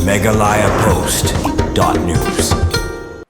MeghalayaPost.news.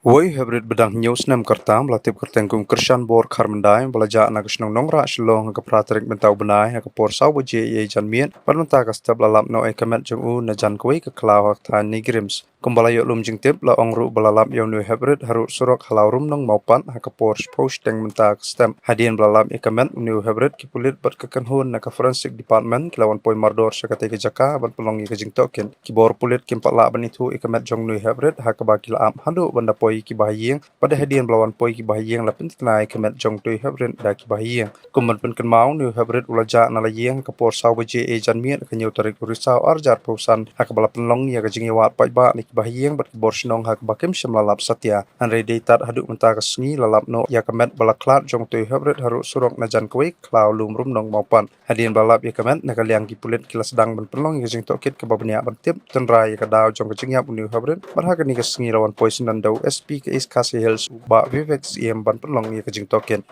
Woi Heprit bedang news nam kartam latip kertengkum Krishan bor karmendai belajar nak senong nongra shillong ke praterik bentau benai ke por saw je ye janmien perminta ka stab lalap no ekamet jong na jan koi ke klaw tan nigrims kumbala yo lum jing tip la ongru belalap yo nu Heprit haru surok halaurum nong maupan ke por post teng menta ka stam hadian belalap ekamet nu Heprit ki pulit ber kekenhun na ka forensic department lawan poi mardor sakate ke jaka ban pelong ke jing token ki bor pulit kim patla banitu ekamet jong nu Heprit ha ka bakil am handu banda poi Kiba Haïing pada hadian belawan poi Kiba Haïing la pentinai kemet jong tui Heprit da Kiba Haïing kuman pen kenmau nu Heprit ulaja na layeng ke por saw je e janmien ke nyau tarik risau arjar pausan hak bala penlong ya ke jingi wat pai ba ni Kiba Haïing bat bor senong hak bakem semlalap satya anre deitat haduk menta ke sengi lalap no ya kemet bala Khlad jong tui Heprit haru surok na jan kwe klau lum rum nong maupan hadian balap ya kemet na kaliang ki pulit kila sedang ben penlong ya jing tokit ke babnya bantip tenrai ya ke dau jong ke jingi nu Heprit berhak ni ke sengi lawan poi senan dau ke is kasih hills ba vivek Ïam ban pelong ye kajing token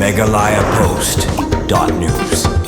MeghalayaPost.news.